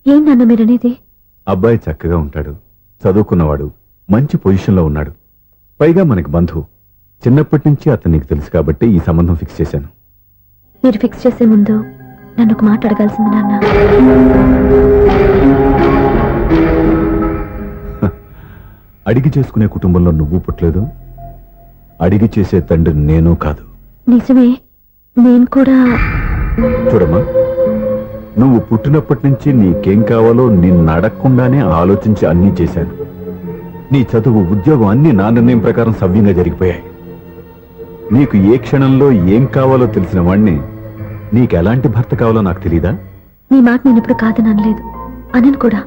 ఏం నాన్న మీరనేది? అబ్బాయి చక్కగా ఉంటాడు, చదువుకున్నవాడు, మంచి పొజిషన్లో ఉన్నాడు. పైగా మనకి బంధువు. చిన్నప్పటి నుంచి అతను నీకు తెలుసు కాబట్టి ఈ సంబంధం ఫిక్స్ చేశాను. మీరు ఫిక్స్ చేసే ముందు నన్ను ఒక మాట అడగాల్సింది నాన్న. అడిగి చేసుకునే కుటుంబంలో నువ్వు పుట్టలేదు, అడిగి చేసే తండ్రి నేను కాదు. నిజమే, నేను కూడా. చూడమ్మా, నువ్వు పుట్టినప్పటి నుంచి నీకేం కావాలో నిన్ను అడగకుండానే ఆలోచించి అన్నీ చేశాను. నీ చదువు, ఉద్యోగం అన్నీ నా నిర్ణయం ప్రకారం సవ్యంగా జరిగిపోయాయి. నీకు ఏ క్షణంలో ఏం కావాలో తెలిసిన వాణ్ణి నీకు ఎలాంటి భర్త కావాలో నాకు తెలీదా? నీ మాట నేను ఇప్పుడు కాదని అనలేదు, అనను కూడా.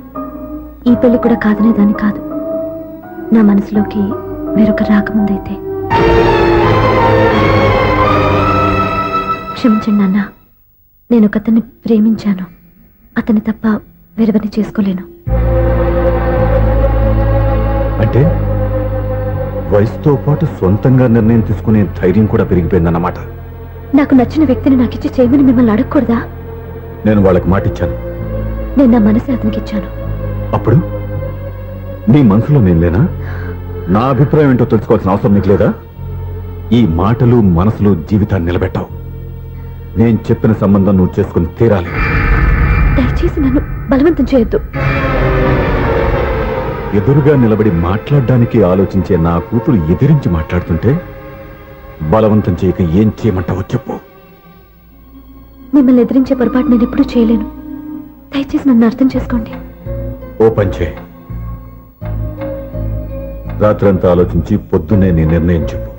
ఈ పెళ్లి కూడా కాదనేదాన్ని కాదు. నా మనసులోకి వేరొక రాకముందైతే. క్షమించండి నాన్న, నేను ఒకతన్ని ప్రేమించాను. అతన్ని తప్ప వేరెవరిని చేసుకోలేను. అంటే వయసుతో పాటు సొంతంగా నిర్ణయం తీసుకునే ధైర్యం కూడా పెరిగిపోయిందన్నమాట. నాకు నచ్చిన వ్యక్తిని నాకిచ్చి చేయమని మిమ్మల్ని అడగకూడదా? నేను వాళ్ళకి మాట ఇచ్చాను. నేను నా మనసు అతనికి ఇచ్చాను. అప్పుడు నీ మనసులో నేను లేనా? నా అభిప్రాయం ఏంటో తెలుసుకోవాల్సిన అవసరం నీకు లేదా? ఈ మాటలు, మనసులు జీవితాన్ని నిలబెట్టావు. నేను చెప్పిన సంబంధం నువ్వు చేసుకుని తీరాలి. దయచేసి నన్ను బలవంతం చేయొద్దు. ఎదురుగా నిలబడి మాట్లాడడానికి ఆలోచించే నా కూతురు ఎదిరించి మాట్లాడుతుంటే బలవంతం చేయక ఏం చేయమంటావో చెప్పు. మిమ్మల్ని ఎదిరించే పొరపాటు నేను ఎప్పుడూ చేయలేను. దయచేసి నన్ను అర్థం చేసుకోండి. ఓ పని చేయి, రాత్రంతా ఆలోచించి పొద్దున్నే నీ నిర్ణయం చెప్పు.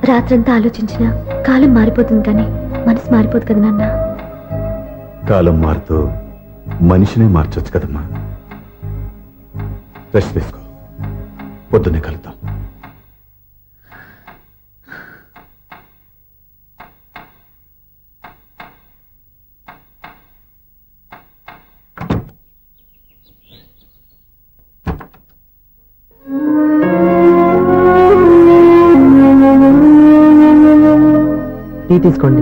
రాత్రంతా ఆలోచించినా కాలం మారిపోతుంది, కానీ మనసు మారిపోదు కదా నాన్న. కాలం మారుతూ మనిషినే మార్చొచ్చు కదమ్మా. రెస్ట్ తీసుకో, పొద్దున్నే కలుద్దాం. టీ తీసుకోండి.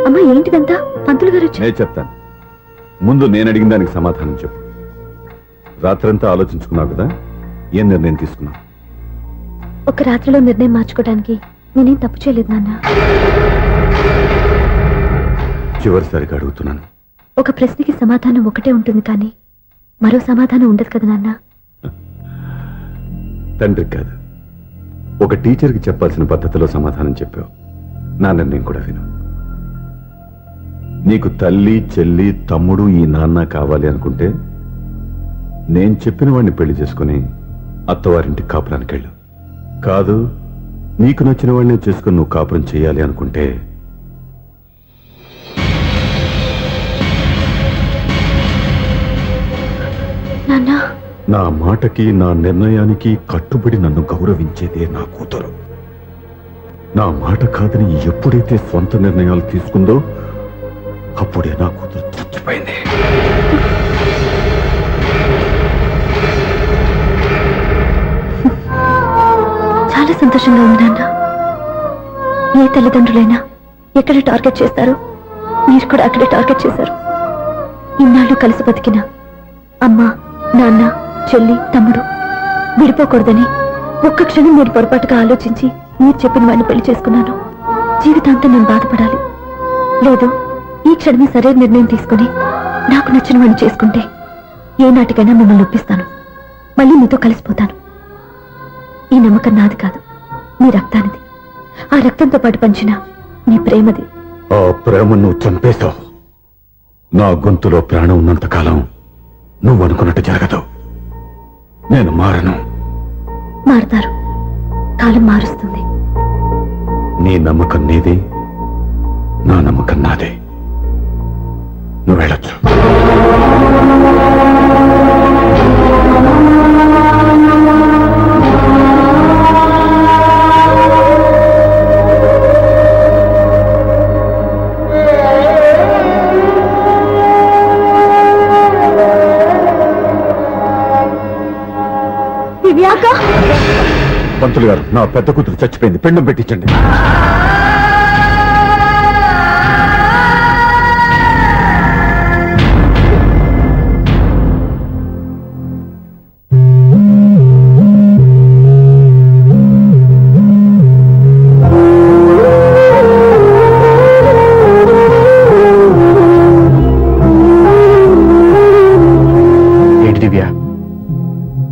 అమ్మా, ఏంటిదంతా? పంతులు గారు నేను చెప్తాను. ముందు నేను అడిగిన దానికి సమాధానం చెప్పు. రాత్రంతా ఆలోచించుకున్నావు కదా, ఏం నిర్ణయం తీసుకున్నావు? ఒక రాత్రిలో నిర్ణయం మార్చుకోవడానికి నేనేం తప్పు చేయలేదు నాన్న. చివరిసారిగా అడుగుతున్నాను. ఒక ప్రశ్నకి సమాధానం ఒకటే ఉంటుంది, కానీ మరో సమాధానం ఉండదు కదా నాన్న. తండ్రికి కాదు, ఒక టీచర్కి చెప్పాల్సిన పద్ధతిలో సమాధానం చెప్పావు. నా నిర్ణయం కూడా విను. నీకు తల్లి, చెల్లి, తమ్ముడు, ఈ నాన్న కావాలి అనుకుంటే నేను చెప్పిన వాడిని పెళ్లి చేసుకుని అత్తవారింటి కాపురానికి వెళ్ళు. కాదు, నీకు నచ్చిన వాడినే చేసుకుని నువ్వు కాపురం చేయాలి అనుకుంటే నాన్న, నా మాటకి, నా నిర్ణయానికి కట్టుబడి నన్ను గౌరవించేదే నా కూతురు. నా మాట కాదని ఎప్పుడైతే సొంత నిర్ణయాలు తీసుకుందో అప్పుడే నా కూతురు చచ్చిపోయింది. చాలా సంతోషంగా ఉంది నాన్న. ఏ తల్లిదండ్రులైనా ఎక్కడ టార్గెట్ చేస్తారో మీరు కూడా అక్కడే టార్గెట్ చేశారు. ఇన్నాళ్ళు కలిసి బతికిన అమ్మ, నాన్న, చెల్లి, తమ్ముడు విడిపోకూడదని ఒక్క క్షణం మీరు పొరపాటుగా ఆలోచించి మీరు చెప్పిన వాడిని పెళ్లి చేసుకున్నాను. జీవితాంతం నేను బాధపడాలి. లేదు, ఈ క్షణమే సరైన నిర్ణయం తీసుకుని నాకు నచ్చిన వాడిని చేసుకుంటే ఏ నాటికైనా మిమ్మల్ని ఒప్పిస్తాను. మళ్ళీ మీతో కలిసిపోతాను. ఈ నమ్మకం నాది కాదు, మీ రక్తానిది. ఆ రక్తంతో పాటు పంచిన మీ ప్రేమది. ఆ ప్రేమ నువ్వు చంపేశావు. నా గొంతులో ప్రాణం ఉన్నంతకాలం నువ్వు అనుకున్నట్టు జరగదు. నేను మారను. మారుతారు, కాలం మారుస్తుంది. నీ నమ్మకం నీది, నా నమ్మకం నాదే. నువ్వు వెళ్ళొచ్చు. పంతులు గారు, నా పెద్ద కూతురు చచ్చిపోయింది, పిండం పెట్టించండి.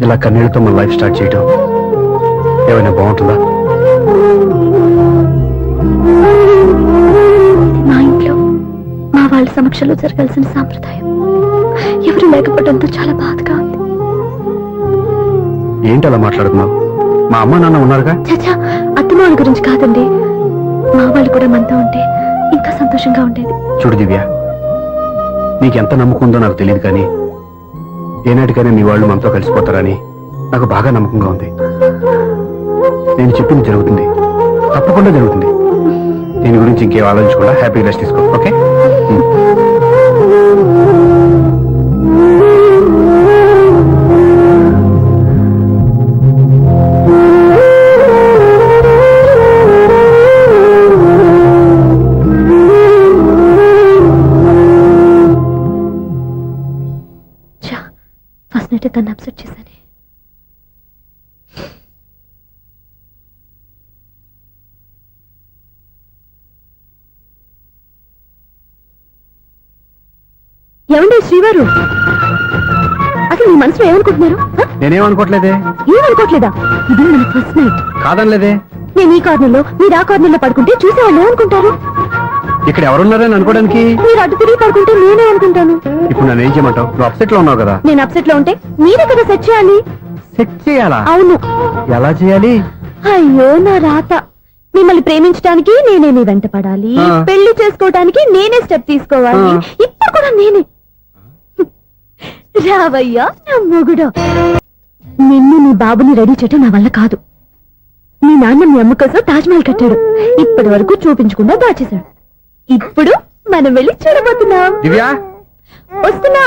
ఇలా కన్నీళ్లతో మన లైఫ్ స్టార్ట్ చేయటం ఏమైనా బాగుంటుందా? మా ఇంట్లో మా వాళ్ళ సమక్షంలో జరగాల్సిన సాంప్రదాయం ఎవరు లేకపోవడంతో చాలా బాధగా ఉంది. ఏంటి అలా మాట్లాడుతున్నావు? మా అమ్మ నాన్న ఉన్నారుగా. చచ్చా, అత్తమాల గురించి కాదండి. మా వాళ్ళు కూడా మనతో ఉంటే ఇంకా సంతోషంగా ఉండేది. చూడు దివ్య, నీకెంత నమ్మకం ఉందో నాకు తెలియదు, కానీ ఏనాటికైనా మీ వాళ్ళు మనతో కలిసిపోతారని నాకు బాగా నమ్మకంగా ఉంది. నేను చెప్పింది జరుగుతుంది, తప్పకుండా జరుగుతుంది. దీని గురించి ఇంకేం ఆలోచించకుండా హ్యాపీ రెస్ట్ తీసుకో. ఓకే? ఫస్ట్ నైట్ తను అప్సెట్ చేశాను. ఏమండి శ్రీవారు, అసలు మీ మనసులో ఏమనుకుంటున్నారు? నేనేమనుకోవట్లేదే. ఏమనుకోవట్లేదా? ఇది మన ఫస్ట్ నైట్. కాదనలేదే. నేను ఈ కార్నర్లో మీరు ఆ కార్నర్లో పడుకుంటే చూసేవాళ్ళు ఏమనుకుంటారు? ఇక్కడ ఎవరున్నారని అనుకోవడానికి. మీరు అటు తిరిగి పడుకుంటే నేనే అనుకుంటాను. ఇప్పుడు నన్ను ఏం చేయమంటావు? నువ్వు అప్సెట్ లో ఉన్నావు కదా. నేను అప్సెట్ లో ఉంటే మీరే కదా సెట్ చేయాలి. సెట్ చేయాలా? అవును. ఎలా చేయాలి? అయ్యో నా రాత. మిమ్మల్ని ప్రేమించడానికి నేనే మీ వెంట పడాలి, పెళ్లి చేసుకోవడానికి నేనే స్టెప్ తీసుకోవాలి. ఇప్పుడు కూడా నేనే. రావయ్యా నా మొగుడు. నిన్ను నీ బాబుని రెడీ చేయటం నా వల్ల కాదు. మీ నాన్న మీ అమ్మ కోసం తాజ్మహల్ కట్టాడు, ఇప్పటి వరకు చూపించకుండా దాచేశాడు. ఇప్పుడు మనం వెళ్ళి చూడబోతున్నాం. దివ్య, వస్తున్నా.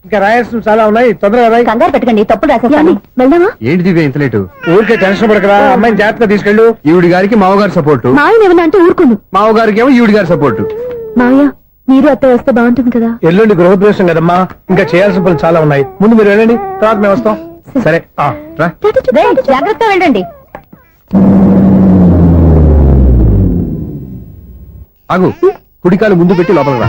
ఇంకా రాయాల్సిన చాలా ఉన్నాయి, తొందరగా రాయి. కంగారు పెట్టకండి, తప్పుడు రాసేస్తాను. వెళ్దామా? ఏంటి దివ్య ఇంత లేటు? ఊరికే టెన్షన్ పడకరా, అమ్మాయిని జాగ్రత్తగా తీసుకెళ్ళు. ఈవిడి గారికి మావగారు సపోర్టు, మా ఆయన ఏమన్నా అంటే ఊరుకోను. మావగారికి ఏమో ఈవిడి గారి సపోర్టు. మావయ్య, మీరు అత్తయ్య వస్తే బాగుంటుంది కదా. ఎల్లుండి గృహప్రవేశం కదమ్మా, ఇంకా చేయాల్సిన పనులు చాలా ఉన్నాయి. ముందు మీరు వెళ్ళండి, తర్వాత మేము వస్తాం. సరే రా. జాగ్రత్తగా వెళ్ళండి. ఆగు, కుడికాలు ముందు పెట్టి లోపల రా.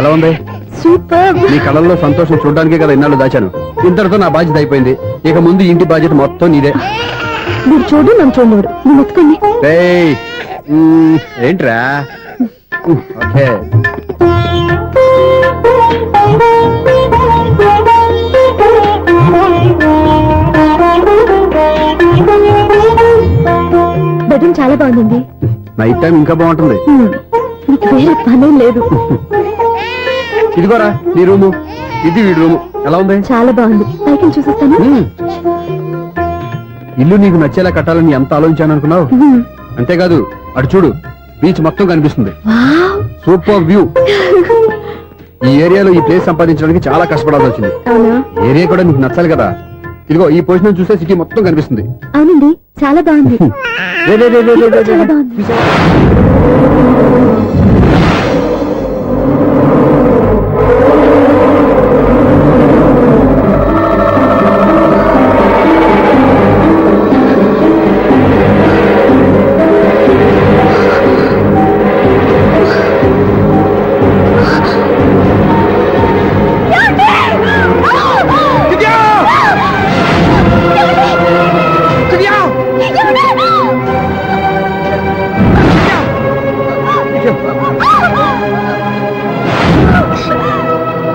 ఎలా ఉంది? సూపర్. నీ కళ్ళల్లో సంతోషం చూడడానికే కదా ఇన్నాళ్ళు దాచాను. ఇంతటితో నా బాధ్యత అయిపోయింది. ఇక ముందు ఇంటి బాధ్యత మొత్తం నీదే. మీరు చూడు, నన్ను చూడలేడు. నేను ఎత్తుకోండి. ఏయ్, ఏంట్రా? ఓకే. బెడ్రూమ్ చాలా బాగుందండి. నైట్ టైం ఇంకా బాగుంటుంది. మీకు వేరే పనేం లేదు. ఇదిగోరా నీ రూము, ఇది వీడి రూము. ఎలా ఉంది? చాలా బాగుంది. పైకి చూసేస్తాను. ఇల్లు నీకు నచ్చేలా కట్టాలని ఎంత ఆలోచించాను అనుకున్నావు? అంతేకాదు, అటు చూడు, బీచ్ మొత్తం కనిపిస్తుంది. వావ్. Super view. ఈ ఏరియాలో ఈ ప్లేస్ సంపాదించడానికి చాలా కష్టపడాల్సి వచ్చింది. అవునా? ఏరియా కూడా నీకు నచ్చాలి కదా. ఇదిగో ఈ పొజిషన్ చూస్తే సిటీ మొత్తం కనిపిస్తుంది. అవునండి, చాలా బాగుంది. రే, రే, రే, రే, రే, రే, చాలా రే. బాగుంది.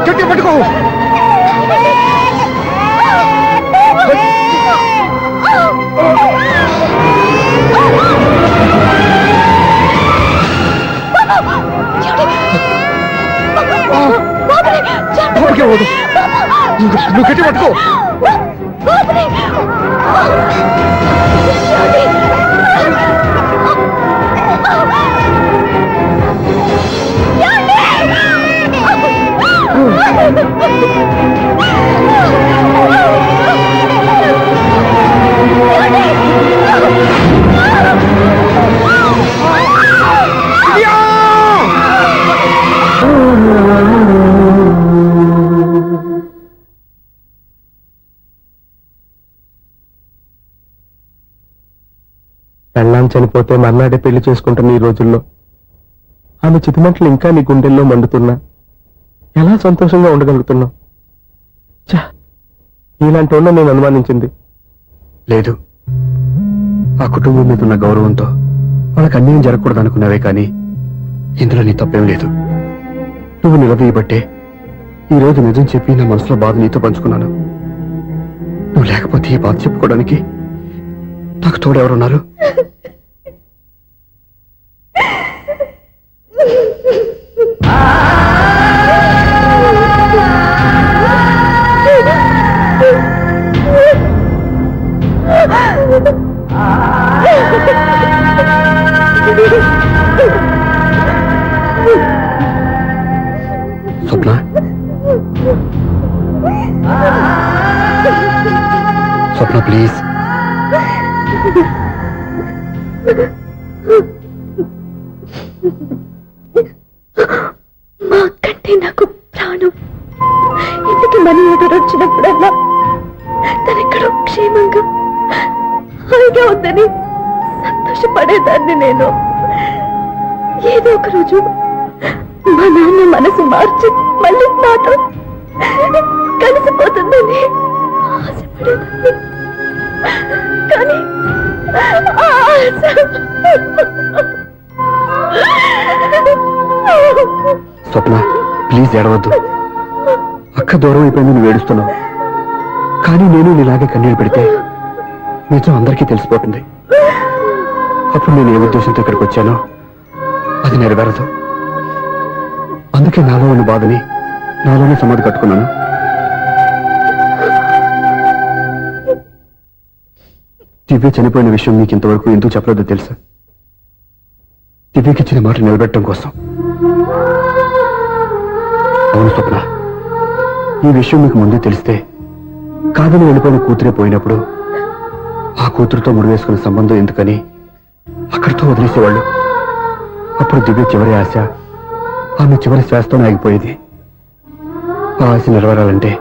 గట్టిగా పట్టుకో. ఓకే, వద్దు. నువ్వు గట్టి పట్టుకో. పెళ్ళాం నాన్న చనిపోతే మర్నాడే పెళ్లి చేసుకుంటున్న ఈ రోజుల్లో ఆమె చితిమంటలు ఇంకా నీ గుండెల్లో మండుతున్నా ఎలా సంతోషంగా ఉండగలుగుతున్నావు? ఛ, ఇలాంటి వాళ్ళ నేను అనుమానించింది. లేదు, ఆ కుటుంబం మీద ఉన్న గౌరవంతో వాళ్ళకి అన్యాయం జరగకూడదు అనుకున్నావే కానీ ఇందులో నీ తప్పేం లేదు. నువ్వు నిలదీయబట్టే ఈ రోజు నిజం చెప్పి నా మనసులో బాధ నీతో పంచుకున్నాను. నువ్వు లేకపోతే ఈ బాధ చెప్పుకోవడానికి నాకు తోడెవరున్నారు? స్వప్న, స్వప్న ప్లీజ్. మా అక్కంటే నాకు ప్రాణం. ఇంటికి మనీ ఆర్డర్ వచ్చినప్పుడల్లా తనెక్కడో క్షేమంగా హాయిగా ఉందని సంతోషపడేదాన్ని నేను. ఏదో ఒక రోజు మా నాన్న మనసు మార్చి మళ్ళీ నాతో కలిసిపోతుందని ఆశపడేదాన్ని. కానీ ఆ ఆశ స్వప్న ప్లీజ్ ఏడవద్దు. అక్క దూరం అయిపోయింది, నువ్వు ఏడుస్తున్నావు. కానీ నేను నీలాగే కన్నీళ్ళు పెడితే నిజం అందరికీ తెలిసిపోతుంది. అప్పుడు నేను ఏ ఉద్దేశంతో ఇక్కడికి వచ్చానో అది నెరవేరదు. అందుకే నాలో ఉన్న బాధని నాలోనే సమాధి కట్టుకున్నాను. దివ్య చనిపోయిన విషయం మీకు ఇంతవరకు ఎందుకు చెప్పలేదో తెలుసా? దివ్యకి ఇచ్చిన మాట నిలబెట్టడం కోసం. అవును స్వప్న, ఈ విషయం మీకు ముందే తెలిస్తే కాదని వెళ్ళిపోయిన కూతురే పోయినప్పుడు ఆ కూతురుతో ముడివేసుకున్న సంబంధం ఎందుకని అక్కడితో వదిలేసేవాళ్ళు. అప్పుడు దివ్య చివరి ఆశ ఆమె చివరి శ్వాసతోనే ఆగిపోయేది. ఆ ఆశ నెరవేరాలంటే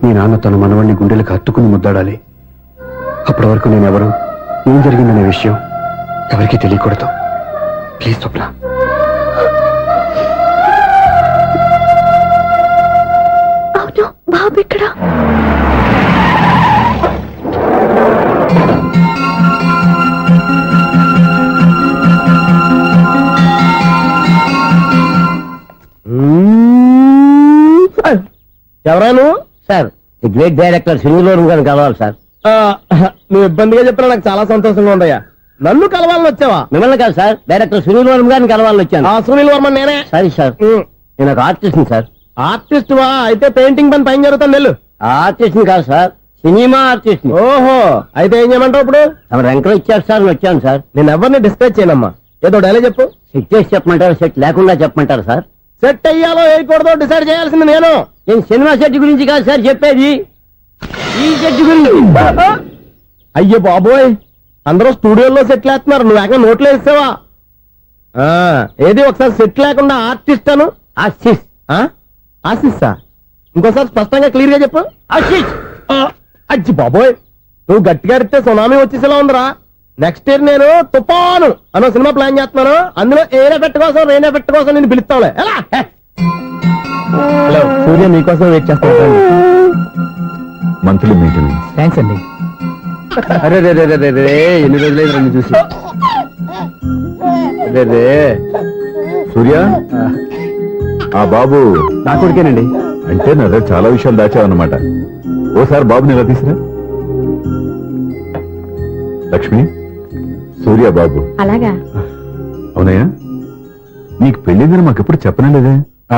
మీ నాన్న తన మనవణ్ణి గుండెలకు హత్తుకుని ముద్దాడాలి. అప్పటి వరకు నేనెవరు, ఏం జరిగిందనే విషయం ఎవరికీ తెలియకూడదు. ప్లీజ్ స్వప్న. అవును, బాబు ఇక్కడ. ఎవరాను? Sir, the great director Singaluru గారిని కలవాలి సార్. నువ్వు ఇబ్బందిగా చెప్పినా నాకు చాలా సంతోషంగా ఉందయ్యా. నన్ను కలవాలని వచ్చావా? మిమ్మల్ని కాదు సార్, డైరెక్టర్ సునీల్ వర్మ గారిని కలవాలని వచ్చాను. సునీల్ వర్మ నేనే. సారీ సార్, నేను ఒక ఆర్టిస్ట్ సార్. ఆర్టిస్ట్ వా? అయితే పెయింటింగ్ పని పైన జరుగుతాను వెళ్ళు. ఆర్టిస్ట్ కాదు సార్, సినిమా ఆర్టిస్ట్. ఓహో, అయితే ఏం చేయమంటావు ఇప్పుడు? తమ ఎంకరేజ్ ఇచ్చారు సార్, వచ్చాను సార్. నేను ఎవరిని డిస్కస్ చేయనమ్మా. ఏదో డైలాగ్ చెప్పు. సెట్ చేసి చెప్పమంటారు, సెట్ లేకుండా చెప్పమంటారు సార్? సెట్ అయ్యాలో వేయకూడదో డిసైడ్ చేయాల్సింది నేను. నేను సినిమా సెట్ గురించి కాదు సార్ చెప్పేది, ఈ సెట్ గురించి. అయ్యో బాబోయ్, అందరూ స్టూడియోలో సెట్ లేస్తున్నారు, నువ్వు ఏకంగా నోట్లో వేస్తావా? ఏది ఒకసారి సెట్ లేకుండా ఆర్టిస్ట్ అను. ఆర్టిస్ట్. ఆశిస్తా? ఇంకోసారి స్పష్టంగా క్లియర్ గా చెప్పు. ఆర్టిస్ట్. అజ్జి బాబోయ్, నువ్వు గట్టిగా అడిగితే సునామీ వచ్చేసేలా ఉందిరా. నెక్స్ట్ ఇయర్ నేను తుఫాను అనో సినిమా ప్లాన్ చేస్తున్నాను. అందులో ఎయిర్ ఎఫెక్ట్ కోసం, రెయిన్ ఎఫెక్ట్ కోసం నేను పిలుస్తావులే. ఎలా? హలో సూర్య, నీకోసం వెయిట్ చేస్తాను. Monthly maintenance. థ్యాంక్స్ అండి. అరే రే రే రే రే, ఎన్ని రోజులైంది రండి చూసి. రే రే సూర్య, ఆ బాబు నా కొడుకేనండి. అంటే నా దగ్గర చాలా విషయాలు దాచావన్నమాట. ఓసారి బాబుని ఇలా తీసురా. లక్ష్మి, సూర్య బాబు. అలాగా? అవునయ్యా, నీకు పెళ్ళిందని మాకెప్పుడు చెప్పనలేదే.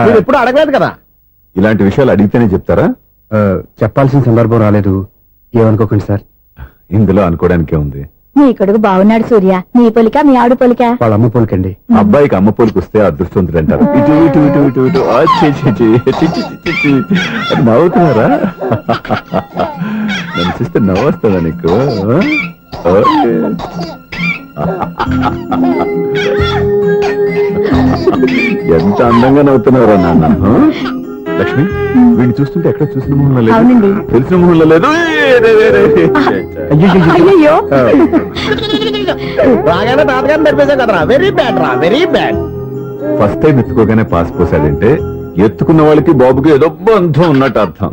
మీరు ఎప్పుడు అడగలేదు కదా. ఇలాంటి విషయాలు అడిగితేనే చెప్తారా? చెప్పాల్సిన సందర్భం రాలేదు, ఏమనుకోకండి సార్. ఇందులో అనుకోవడానికే ఉంది. నీ కొడుకు బాగున్నాడు సూర్య. నీ పొలిక, మీ ఆవిడ పొలిక. వాళ్ళ అమ్మ పోలికండి. అబ్బాయికి అమ్మ పోలికి వస్తే అదృష్టవంతుడు అంటారు. ఇటు ఇటు ఇటు ఇటు ఇటు ఆ, ఛీ, ఛీ, ఛీ, ఛీ, ఛీ, ఛీ, ఛీ. అది నవ్వుతున్నారా? నన్ను చూస్తే నవ్వొస్తుందా నీకు? ఓకే. ఎంత అందంగా నవ్వుతున్నారా నాన్న. లక్ష్మి వీడిని చూస్తుంటే ఎక్కడ చూసిన మొహంలో లేదు అవునండి. తెలిసిన మొహంలో లేదు అయ్యయ్యో బాగానే తాతగారిని నడిపేశాం కదరా, వెరీ బ్యాడ్ రా, వెరీ బ్యాడ్. ఫస్ట్ టైం ఎత్తుకోగానే పాస్ పోసాడంటే ఎత్తుకున్న వాళ్ళకి బాబుకి ఏదో బంధం ఉన్నట్టు అర్థం.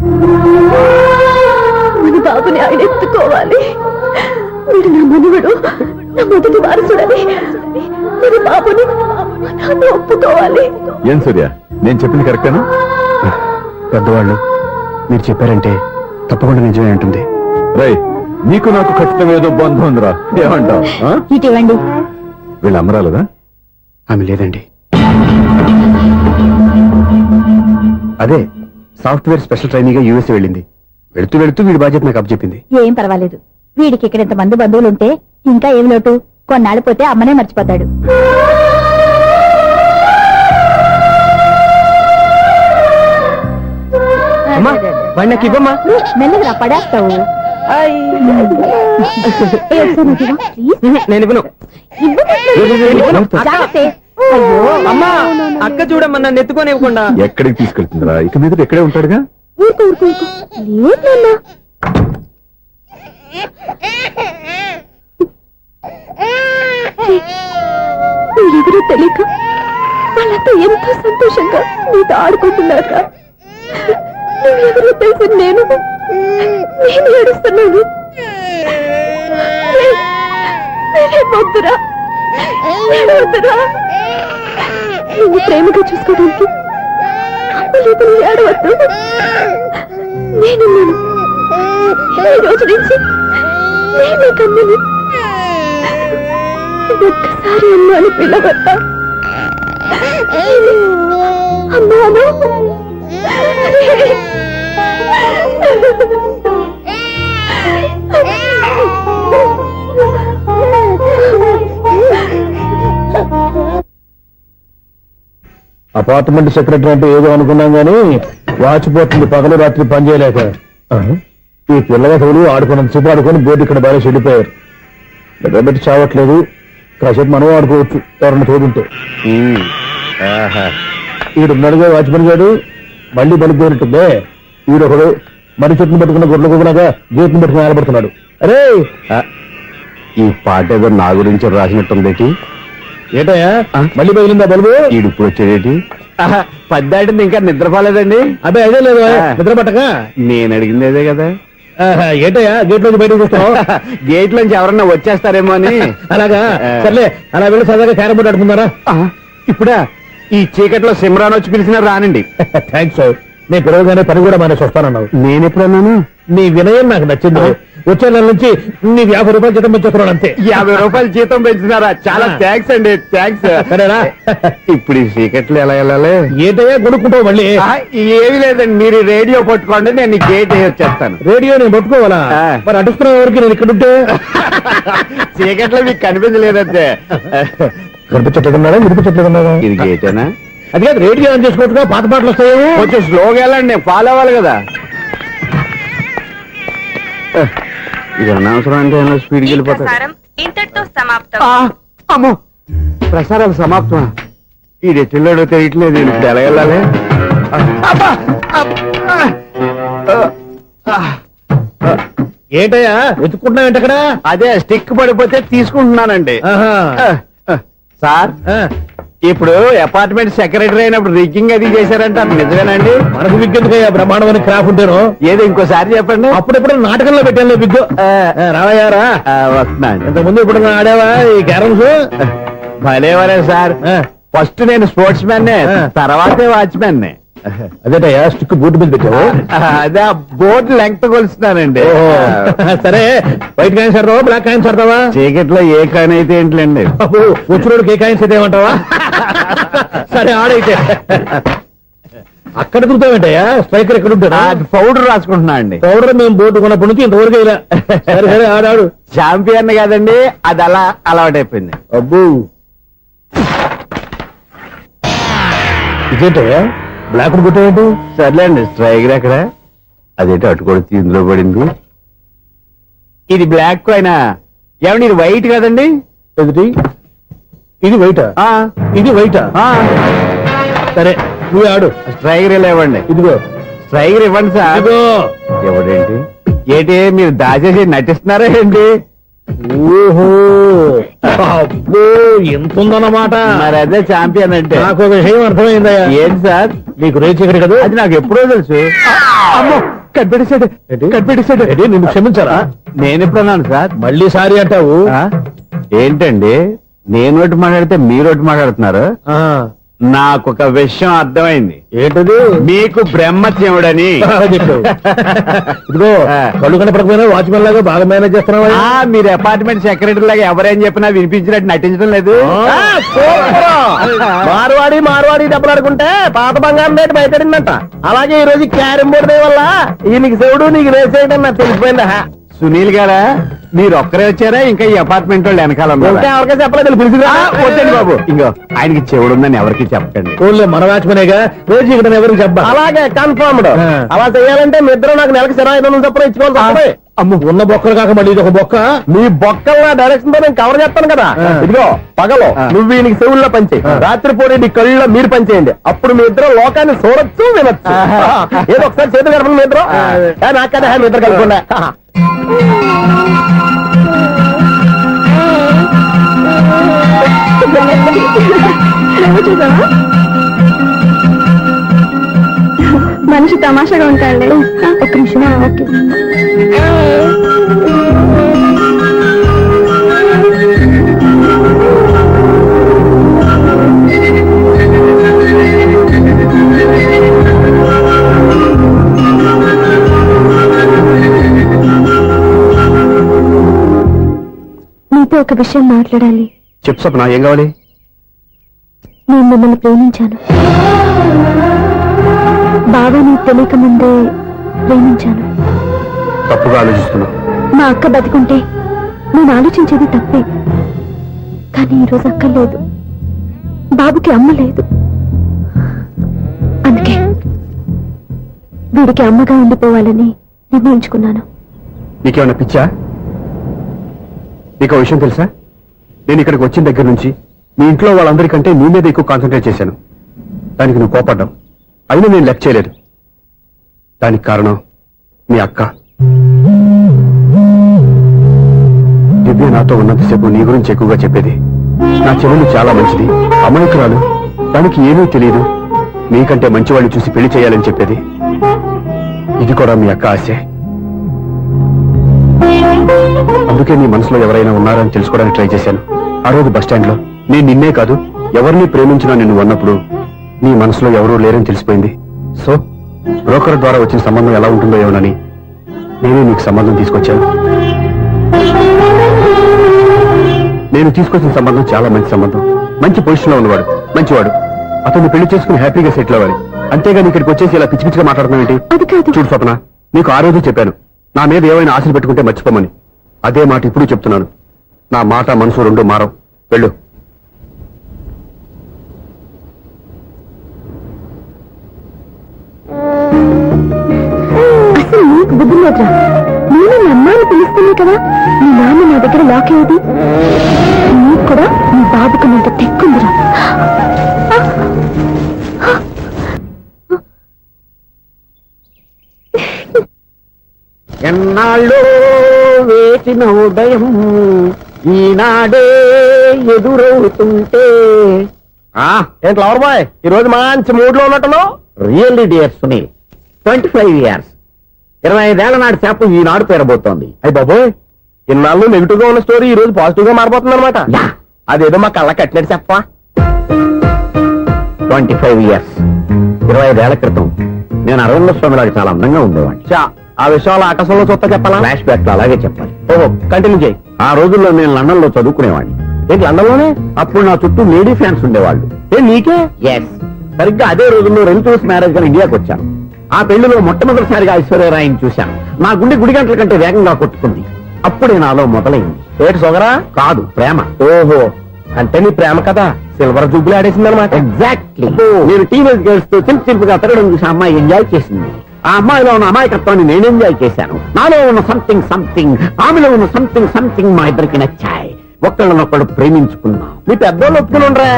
మన బాబుని ఆయన ఎత్తుకోవాలి. వీడు నా మనువడు, నా మొదటి వారసుడని మన బాబుని మా నాన్న ఒప్పుకోవాలి. ఏం సూర్య, నేను చెప్పింది కరెక్టేనా? పెద్దవాళ్ళు మీరు చెప్పారంటే తప్పకుండా నిజమే ఉంటుంది. రై, నీకు నాకు ఖచ్చితంగా ఏదో బంధం ఉందిరా, ఏమంటావు? ఇటీవండి. వీళ్ళు అమరాలదా? ఆమె లేదండి. అదే సాఫ్ట్వేర్ స్పెషల్ ట్రైనింగ్ గా యూఎస్ వెళ్ళింది. వెళుతూ వెళుతూ వీడి బాధ్యత నాకు అప్పచెప్పింది. ఏం పర్వాలేదు. వీడికి ఇక్కడ ఇంతమంది బంధువులు ఉంటే ఇంకా ఏం లోటు. కొన్నాళ్ళు పోతే అమ్మనే మర్చిపోతాడు. అమ్మా, వాడిని నాకు ఇవ్వమ్మా. మెల్లగా పడేస్తావు. నేను ఇవ్వను. అమ్మా, అక్క చూడమ్మా, నన్ను ఎత్తుకొని ఇవ్వకుండా. ఎక్కడికి తీసుకెళ్తుందిరా? ఇక మీద ఇక్కడే ఉంటాడుగా. ఊరుకో ఊరుకో ఊరుకో. లేదు నాన్న. మీరెవరో తెలియక వాళ్ళంతా ఎంతో సంతోషంగా నీతో ఆడుకుంటున్నారా? నువ్వెవరో తెలిసి నేను ఏడుస్తున్నాను. వద్దురా, వద్దురా. నువ్వు ప్రేమగా చూసుకోవడానికి అమ్మలేదు, ఏడవద్దు. నేనున్నాను. ఈ రోజు నుంచి నేనే కన్నని. ఒక్కసారి అమ్మాని పిల్లవద్దా? అమ్మాను. అపార్ట్మెంట్ సెక్రటరీ అంటే ఏదో అనుకున్నాం గానీ వాచిపోతుంది పగలు రాత్రి పని చేయలేక. ఈ పిల్లగతులు ఆడుకున్నంత సేపు ఆడుకొని బోర్డు ఇక్కడ బాగా చెడిపోయారు. నిద్రబెట్టి చావట్లేదు. కాసేపు మనం ఆడుకోవచ్చు ఎవరన్నా తోడుంటే. ఈడున్నాడుగా వాచ్మెన్ గారు, మళ్ళీ బలిపోయినట్టుందే. ఈడొకడు మరి చెట్టును పట్టుకున్న గొడ్ల కుక్కలాగా గేట్ని పట్టుకుని ఆడబడుతున్నాడు. అరే, ఈ పాట ఏదో నా గురించి రాసినట్టుంది. ఏటయ్యా మళ్ళీ బదిలిందా బలుబు? ఈడు ఇప్పుడు వచ్చేదేటి? పద్దాటింది ఇంకా నిద్రపోలేదండి. అదే అదే లేదు నిద్ర పట్టక. నేను అడిగింది అదే కదా. ఏటయ్యా గేట్ లోకి బయటకు చూస్తావు? గేట్ లోంచి ఎవరన్నా వచ్చేస్తారేమో అని. అలాగా, సర్లే అలా వెళ్ళి సరదాగా క్యారం బోర్డు ఆడుకున్నారా? ఇప్పుడా ఈ చీకట్లో సిమ్రాన్ వచ్చి పిలిచినా రానండి. థ్యాంక్స్. నేను పిలవగానే పని కూడా మానేసి వస్తానన్నావు. నేను ఎప్పుడన్నాను? నీ వినయం నాకు నచ్చింది. వచ్చే నెల నుంచి నీ 50 రూపాయలు జీతం పెంచుతున్నాడు అంతే. 50 రూపాయలు జీతం పెంచినారా? చాలా థ్యాంక్స్ అండి, థ్యాంక్స్. సరేనా? ఇప్పుడు ఈ చీకట్లు ఎలా వెళ్ళాలి? ఏంటయ్యా కొనుక్కుంటావు మళ్ళీ? ఏమి లేదండి, మీరు రేడియో పట్టుకోండి, నేను గేట్ వచ్చేస్తాను. రేడియో నేను పట్టుకోవాలా? మరి అడుస్తున్న వరకు నేను ఇక్కడ ఉంటే చీకట్లో మీకు కనిపించలేదంటే. కనిపించట్లేదన్నారా? వినిపించట్లేదన్నారా? ఇది గేటేనా? అది కాదు, రేడియో ఆన్ చేసుకోవచ్చుగా, పాత పాటలు వస్తాయేమో. కొంచెం స్లోగా వెళ్ళండి, నేను ఫాలో అవ్వాలి కదా. ఇది అనవసరం అంటే స్పీడ్కి వెళ్ళిపోతాడు. ఇంతటితో సమాప్తం. అమ్మో, ప్రసారాలు సమాప్తం. ఈ రెట్టిల్లోడో తెలియట్లేదు, ఇప్పుడు ఎలా వెళ్ళాలి? ఏంటయ్యా వెతుక్కుంటున్నావు ఏంటక్కడ? అదే స్టిక్ పడిపోతే తీసుకుంటున్నానండి. సార్, ఇప్పుడు అపార్ట్మెంట్ సెక్రటరీ అయినప్పుడు రిగ్గింగ్ అది చేశారంటే అది నిజమేనండి? మనకు విగ్గెందుకయ్యా, బ్రహ్మాండమైన క్రాఫ్ ఉంటాను. ఏదో ఇంకోసారి చెప్పండి. అప్పుడెప్పుడు నాటకంలో పెట్టాను బిగ్గు. రావయ్యారా? వస్తున్నాను. ఇంతకుముందు ఇప్పుడు ఆడావా ఈ క్యారమ్స్? భలేవరే సార్. ఫస్ట్ నేను స్పోర్ట్స్ మ్యాన్, తర్వాతే వాచ్మెన్. అదేటయ్యా స్టిక్ బూట్ మీద పెట్టావు? అదే ఆ బోర్డు లెంగ్త్ కొలుస్తున్నానండి. సరే, వైట్ కాయిన్స్ ఆడతావా, బ్లాక్ కాయిన్స్ ఆడతావా? చీకట్లో ఏ కాయిన్ అయితే ఏంటిలేండి. వచ్చినోడికి ఏ కాయిన్స్ అయితే ఏమంటావా? సరే ఆడైతే. అక్కడ దిగుతావేంటయ్యా? స్ట్రైకర్ ఎక్కడ ఉంటాడా? పౌడర్ రాసుకుంటున్నా అండి. పౌడర్ మేము బోర్డు కొన్నప్పటి నుంచి ఇంతవరకు ఇలా. సరే సరే ఆడాడు. చాంపియన్ కాదండి, అది అలా అలవాటైపోయింది. అబ్బు, ఇదేంటయ్యా బ్లాక్ కొట్టేయండి? సర్లేండి, స్ట్రైకర్ ఎక్కడ? అదేంటి అటుకొడితే ఇందులో పడింది. ఇది బ్లాక్ కాయిన్. ఏమండి ఇది వైట్ కదండి? ఎదుటి ఇది వైటా? ఇది వైటా? సరే నువ్వు ఆడు. స్ట్రైగర్ ఇలా ఇవ్వండి. ఇదిగో స్ట్రైగర్ ఇవ్వండి సార్. ఇదిగో. ఎవడేంటి ఏంటి మీరు దాచేసి నటిస్తున్నారా ఏంటి? ఓహో అబ్బో ఎంత ఉందన్నమాట. మరి అదే ఛాంపియన్ అంటే. నాకు ఒక విషయం అర్థమైందయ్యా. ఏంటి సార్? నీకు రేచి ఇక్కడ కదా. అది నాకు ఎప్పుడో తెలుసు. అమ్మో కనిపెట్టేశాడు. కనిపెట్టేశాడు. నిన్ను క్షమించారా? నేను ఎప్పుడన్నాను సార్? మళ్ళీ సారీ అంటావు. ఆ? ఏంటండి నేను ఒకటి మాట్లాడితే మీరు ఒకటి మాట్లాడుతున్నారు. ఆ, నాకు ఒక విషయం అర్థమైంది. ఏంటది? మీకు బ్రహ్మత్యముడని. చెప్పావు. ఇదిగో కళ్ళు కనపడకపోయినా వాచ్మెన్ లాగా బాగా మేనేజ్ చేస్తున్నావా? మీరు అపార్ట్మెంట్ సెక్రటరీ లాగా ఎవరేం చెప్పినా వినిపించినట్టు నటించడం లేదు. మార్వాడి దెబ్బలాడుకుంటే పాత బంగారం రేటు బయటడిందంట. అలాగే ఈ రోజు క్యారం బోర్డు దే వల్ల ఈయనకి శివుడు నీకు రేసేయడం నాకు తెలిసిపోయిందా? సునీల్ గారా మీరు ఒక్కరే వచ్చారా? ఇంకా ఈ అపార్ట్మెంట్ వాళ్ళు వెనకాల ఉన్నారా? ఎవరికీ చెప్పలేదు పిలిచిరా. వద్దండి బాబు. ఇంకో ఆయనకి చెవుడుందని ఎవరికి చెప్పకండి. ఓన్లీ మన వాచ్మనేగా రోజు ఇక్కడ ఎవరికి చెప్పా. అలాగే కన్ఫర్మ్డ్. అలా చేయాలంటే మీ ఇద్దరు నాకు నెలకు 500 చొప్పున ఇచ్చుకోవాలి. అమ్మ ఉన్న బొక్కలు కాక మళ్ళీ ఇది ఒక బొక్క. మీ బొక్కల డైరెక్షన్ తో నేను కవర్ చేస్తాను కదా. ఇదిగో పగలో నువ్వు ఈయనకి చెవుల్లో పనిచేయి, రాత్రిపూట నీ కళ్ళలో మీరు పనిచేయండి. అప్పుడు మీ ఇద్దరు లోకాన్ని చూడొచ్చు వినొచ్చు. ఏదో ఒకసారి చేతులు కలపండి మీ ఇద్దరు. నాకదా మీ ఇద్దరు కలపకుండా. మనిషి తమాషాగా ఉంటాడు. ఒక్క నిమిషం. ఓకే మీతో ఒక విషయం మాట్లాడాలి. చెప్పు సప్న, ఏం కావాలి? నేను మిమ్మల్ని ప్రేమించాను. బాగా నీకు తెలియక ముందే ప్రేమించాను. తప్పుగా ఆలోచిస్తున్నా. మా అక్క బతికుంటే నేను ఆలోచించేది తప్పే. కానీ ఈరోజు అక్క లేదు, బాబుకి అమ్మ లేదు. అందుకే వీడికి అమ్మగా ఉండిపోవాలని నిర్ణయించుకున్నాను. నీకేమన్నా పిచ్చా? నీకు విషయం తెలుసా? నేను ఇక్కడికి వచ్చిన దగ్గర నుంచి మీ ఇంట్లో వాళ్ళందరికంటే నీ మీద ఎక్కువ కాన్సన్ట్రేట్ చేశాను. దానికి నువ్వు కోపడ్డావు. అయినా నేను లెక్క చేయలేదు. దానికి కారణం మీ అక్క. దివ్య నాతో ఉన్నంతసేపు నీ గురించి ఎక్కువగా చెప్పేది. నా చెల్లెలు చాలా మంచిది, అమాయకురాలు, దానికి ఏమీ తెలియదు, నీకంటే మంచివాడిని చూసి పెళ్లి చేయాలని చెప్పేది. ఇది కూడా మీ అక్క ఆశే. అందుకే నీ మనసులో ఎవరైనా ఉన్నారని తెలుసుకోవడానికి ట్రై చేశాను. ఆ రోజు బస్టాండ్ లో నేను నిన్నే కాదు ఎవరిని ప్రేమించినా నిన్ను అన్నప్పుడు నీ మనసులో ఎవరూ లేరని తెలిసిపోయింది. సో బ్రోకర్ ద్వారా వచ్చిన సంబంధం ఎలా ఉంటుందో ఏమోనని నేనే నీకు సంబంధం తీసుకొచ్చాను. నేను తీసుకొచ్చిన సంబంధం చాలా మంచి సంబంధం. మంచి పొజిషన్ లో ఉన్నవాడు, మంచివాడు. అతన్ని పెళ్లి చేసుకుని హ్యాపీగా సెటిల్ అవ్వాలి. అంతేగాని ఇక్కడికి వచ్చేసి ఇలా పిచ్చి పిచ్చిగా మాట్లాడుతున్నావు ఏంటి? అది కాదు. చూడు స్వప్న, నీకు ఆ రోజు చెప్పాను నా మీద ఏమైనా ఆశలు పెట్టుకుంటే మర్చిపోమని. అదే మాట ఇప్పుడు చెప్తున్నాను. నా మాట మనసు రెండు మారవు. వెళ్ళు. అసలు నీకు బుద్ధి లేదురా. నేను మీ అమ్మాయిని పిలుస్తున్నాయి కదా, మీ నాన్న నా దగ్గర లాక్ అయ్యేది. నీకు కూడా మీ బాబుకు నీంత తెక్కుందిరా. ఎన్నాళ్ళు వేసిన ఉదయం ఈనాడే ఎదురవుతుంటే. ఏంటి లవర్ బాయ్, ఈ రోజు మంచి మూడ్ లో ఉన్నట్టున్నావు. రియల్లీ డియర్ సునీల్, 25 years 25 ఏళ్ల నాటి చేప ఈనాడు పేరబోతోంది. అయ్యి బాబోయ్, ఇన్నాళ్ళు నెగిటివ్ గా ఉన్న స్టోరీ ఈ రోజు పాజిటివ్ గా మారిపోతుంది అనమాట. యా. అదేదో మా కళ్ళ కట్టినట్టు చెప్పా. 25 years 25 ఏళ్ల క్రితం నేను అరవింద స్వామిలాగా చాలా అందంగా ఉండేవాడిని. చా, ఆ విషయాలు ఆకాశంలో చూస్తా చెప్పాలా? ఫ్లాష్ బ్యాక్ లో అలాగే చెప్పాలి. ఓహో, కంటిన్యూ చేయి. ఆ రోజుల్లో నేను లండన్ లో చదువుకునేవాడిని. ఏంటి లండన్ లోనే? అప్పుడు నా చుట్టూ లేడీ ఫ్యాన్స్ ఉండేవాళ్ళు. నీకే? ఎస్, సరిగ్గా అదే రోజుల్లో రిలేటివ్స్ మ్యారేజ్ గా ఇండియాకి వచ్చాను. ఆ పెళ్లిలో మొట్టమొదటిసారిగా ఐశ్వర్యరాయని చూశాను. నా గుండె గుడి గంటల కంటే వేగంగా కొట్టుకుంది. అప్పుడే నాలో మొదలైంది. ఏటి సొగరా? కాదు, ప్రేమ. ఓహో, అంటే నీ ప్రేమ కదా సిల్వర్ జూబ్లీ ఆడేసింది అనమాట. ఎగ్జాక్ట్లీ. నేను టీనేజ్ గర్ల్స్ తో చిన్న చిన్నగా తిరగడం చూసి అమ్మాయి ఎంజాయ్ చేసింది. ఆ అమ్మాయిలో ఉన్న అమాయకత్వాన్ని నేను ఎంజాయ్ చేశాను. నాలో ఉన్న సంథింగ్ ఆమెలో ఉన్న సంథింగ్ మా ఇద్దరికి నచ్చాయి. ఒక్కళ్ళనొక్కడు ప్రేమించుకున్నాం. మీ పెద్దోళ్ళు ఒప్పుకుని ఉండరా?